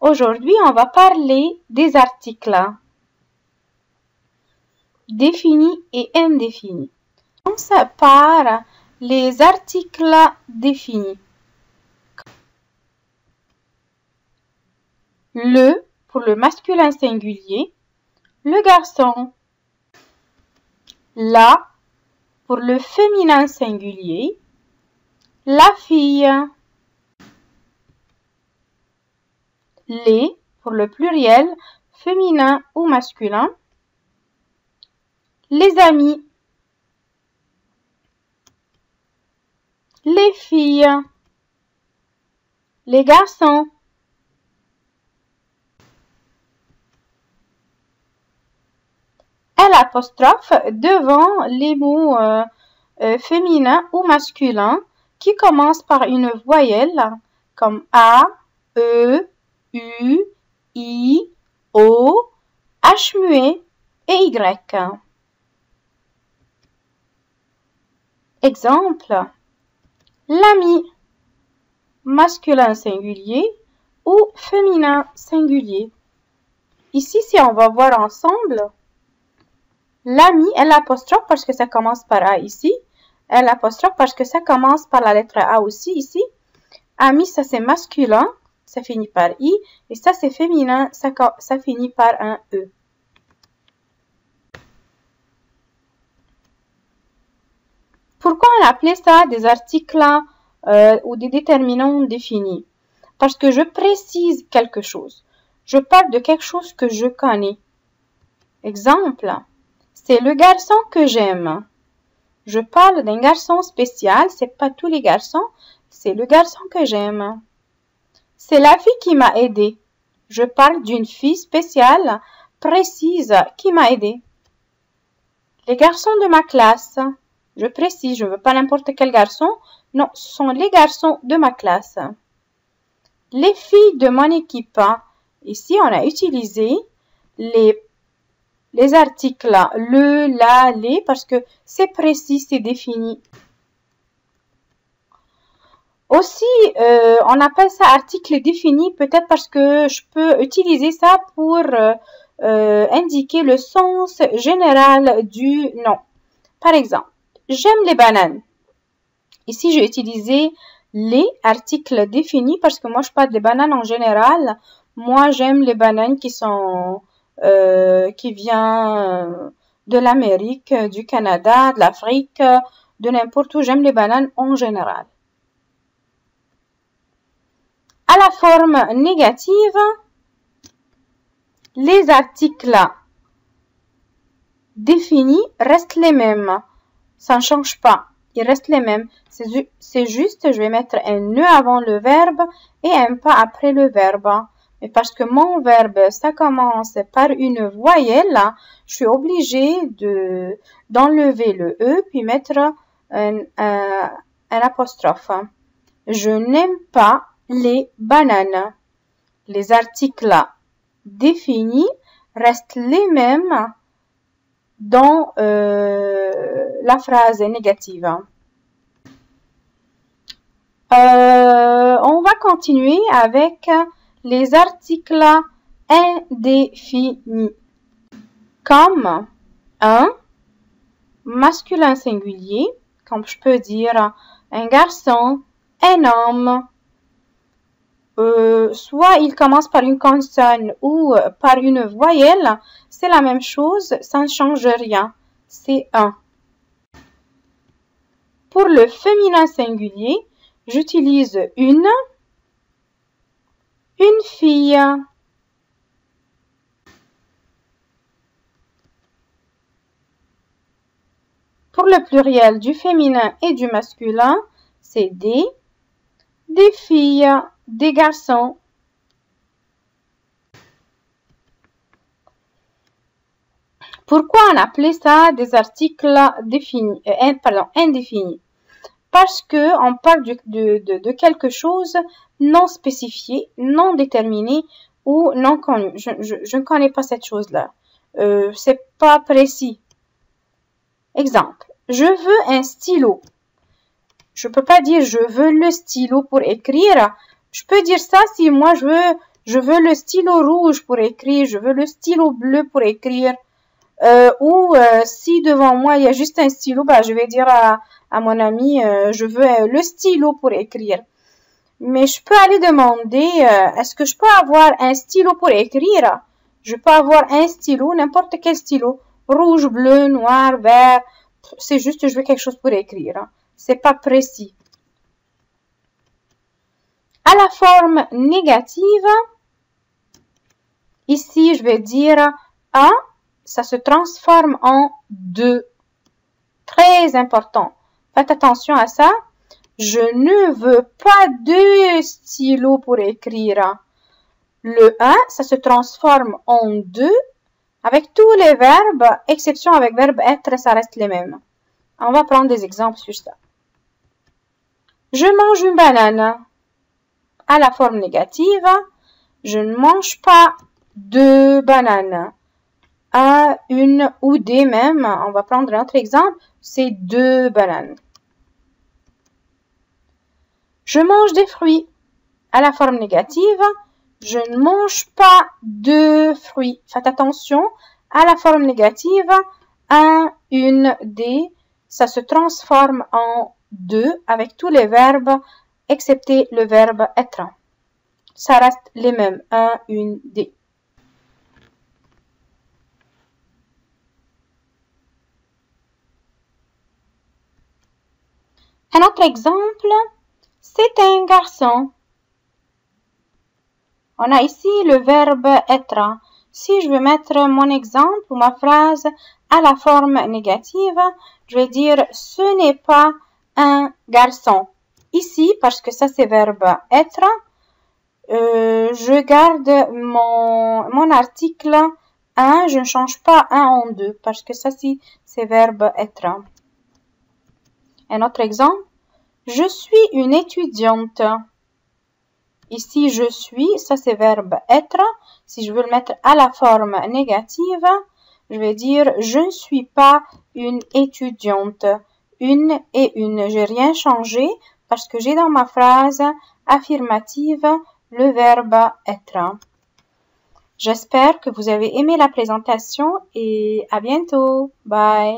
Aujourd'hui, on va parler des articles définis et indéfinis. On commence par les articles définis. Le pour le masculin singulier, le garçon. La pour le féminin singulier, la fille. Les pour le pluriel féminin ou masculin, les amis. Les filles, les garçons. L'apostrophe devant les mots féminins ou masculins qui commencent par une voyelle comme A, E, U, I, O, H muet et Y. Exemple, l'ami, masculin singulier ou féminin singulier. Ici, si on va voir ensemble, l'ami, l'apostrophe parce que ça commence par A ici. L'apostrophe parce que ça commence par la lettre A aussi ici. Ami, ça c'est masculin, ça finit par I. Et ça c'est féminin, ça finit par un E. Pourquoi on appelait ça des articles ou des déterminants définis? Parce que je précise quelque chose. Je parle de quelque chose que je connais. Exemple, c'est le garçon que j'aime. Je parle d'un garçon spécial, c'est pas tous les garçons, c'est le garçon que j'aime. C'est la fille qui m'a aidé. Je parle d'une fille spéciale, précise, qui m'a aidé. Les garçons de ma classe. Je précise, je ne veux pas n'importe quel garçon. Non, ce sont les garçons de ma classe. Les filles de mon équipe. Ici, on a utilisé les articles le, la, les, parce que c'est précis, c'est défini. Aussi, on appelle ça article défini, peut-être parce que je peux utiliser ça pour indiquer le sens général du nom. Par exemple, j'aime les bananes. Ici, j'ai utilisé les articles définis parce que moi, je parle des bananes en général. Moi, j'aime les bananes qui sont qui viennent de l'Amérique, du Canada, de l'Afrique, de n'importe où. J'aime les bananes en général. À la forme négative, les articles définis restent les mêmes. Ça ne change pas. Ils restent les mêmes. C'est juste, je vais mettre un nœud avant le verbe et un pas après le verbe. Mais parce que mon verbe, ça commence par une voyelle, je suis obligée d'enlever le E puis mettre un apostrophe. Je n'aime pas les bananes. Les articles définis restent les mêmes dans la phrase négative. On va continuer avec les articles indéfinis, comme un masculin singulier, comme je peux dire un garçon, un homme. Soit il commence par une consonne ou par une voyelle, c'est la même chose, ça ne change rien. C'est un. Pour le féminin singulier, j'utilise une fille. Pour le pluriel du féminin et du masculin, c'est des filles, des garçons. Pourquoi on appelait ça des articles indéfinis? Parce que on parle de quelque chose non spécifié, non déterminé ou non connu. Je ne connais pas cette chose-là. C'est pas précis. Exemple, je veux un stylo. Je peux pas dire je veux le stylo pour écrire. Je peux dire ça si moi je veux Je veux le stylo rouge pour écrire. Je veux le stylo bleu pour écrire. Si devant moi, il y a juste un stylo, bah, je vais dire à mon ami, je veux le stylo pour écrire. Mais je peux aller demander, est-ce que je peux avoir un stylo pour écrire? Je peux avoir un stylo, n'importe quel stylo. Rouge, bleu, noir, vert. C'est juste, je veux quelque chose pour écrire. C'est pas précis. À la forme négative, ici, je vais dire 1, ça se transforme en 2. Très important. Faites attention à ça. Je ne veux pas 2 stylos pour écrire. Le 1, ça se transforme en 2 avec tous les verbes, exception avec verbe être, ça reste les mêmes. On va prendre des exemples sur ça. Je mange une banane. À la forme négative, je ne mange pas 2 bananes. Une ou des même. On va prendre un autre exemple. C'est 2 bananes. Je mange des fruits. À la forme négative, je ne mange pas 2 fruits. Faites attention. À la forme négative, une, des, ça se transforme en 2 avec tous les verbes, excepté le verbe être. Ça reste les mêmes. Une, des. Un autre exemple, c'est un garçon. On a ici le verbe être. Si je veux mettre mon exemple ou ma phrase à la forme négative, je vais dire ce n'est pas un garçon. Ici, parce que ça c'est verbe être, je garde mon article 1, je ne change pas 1 en 2 parce que ça c'est verbe être. Un autre exemple, je suis une étudiante. Ici, je suis, ça c'est verbe être. Si je veux le mettre à la forme négative, je vais dire je ne suis pas une étudiante. Une et une. J'ai rien changé parce que j'ai dans ma phrase affirmative le verbe être. J'espère que vous avez aimé la présentation et à bientôt. Bye.